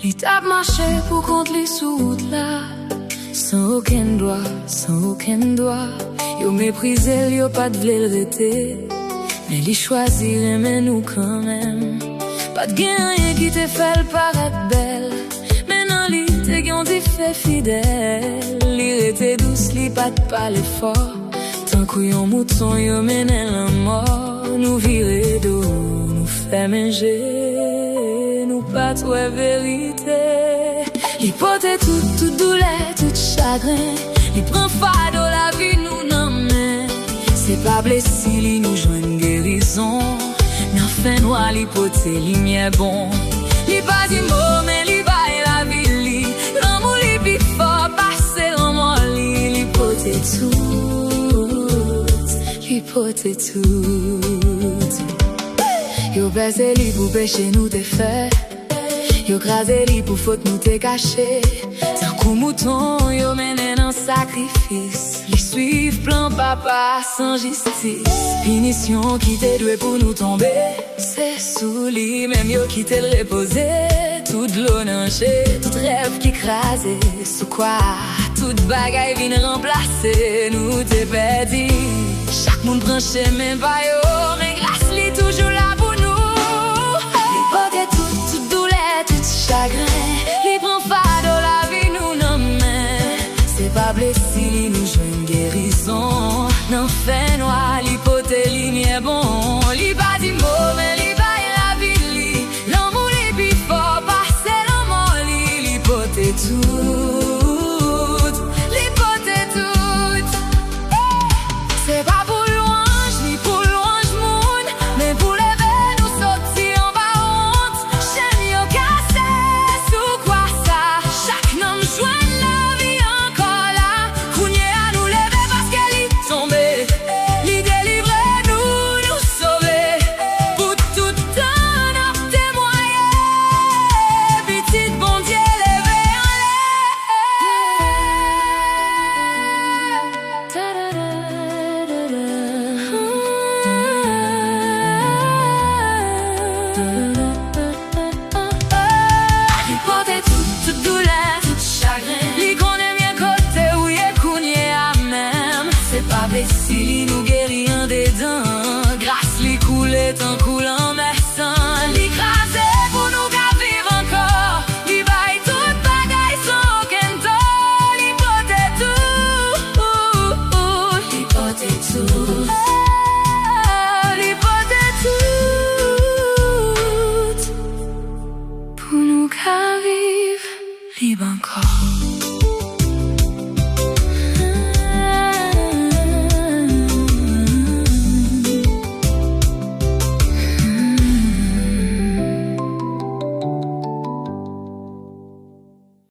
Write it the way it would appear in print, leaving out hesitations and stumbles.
Li tap marché pour contre les sous là, sans aucun droit. Yo méprisé, yo pas de vérité, mais li choisir aimer nous quand même. Pas de gain rien qui te fait le paraître belle, mais non li te gain t'y fait fidèle. Li rete douce, li pas de parler fort, tant qu'on mouton yo mène la mort. Nous virer d'eau, nous fait manger, nous pas de vérité. Li pote tout douleur, tout chagrin, li prend fado la vie nous non mais c'est pas blessé, li nous joue une guérison. N'en fait noir, li pote lumière bon. Li pas dit mot mais li baille la vie li. L'amour li pi fort, passe l'amour li pote tout, li pote tout. Yo baise li pour péché nous te fait, yo crasé li pour faute nous te caché. Tant coup mouton yo mène dans sacrifice, li suivent plan papa sans justice. Punition qui t'est doué pour nous tomber, c'est sous li même yo qui t'est reposé. Toute l'eau nangée, tout rêve qui crasé, sous quoi toute bagaille vient remplacer. Nous t'es perdu, chaque monde prend chemin par yo, mais grâce li toujours là pour nous. Li porte toute douleur, tout chagrin, li prend fado la vie nous non mais c'est pas blessé, li nous joue une guérison. N'en fait noir, li pote lumière bon. Li pas dit mot mais li baille la vie li. L'amour li pi fort, passe l'amour li pote tout, li pote tout. C'est pas pour louange ni pour louange moun, mais pour lever nous sortir en bas honte. Chaîne yo cassé, sous quoi ça? Chaque homme joigne la vie encore là. Kounye à nous lever parce qu'elle est tombée. Li délivrer nous sauver. Pour tout temps n'a témoigné. Petite bon Dieu levé en Li porte toute douleur, tout chagrin, li connaît bien côté où y'a kounye à même. C'est pas blessé,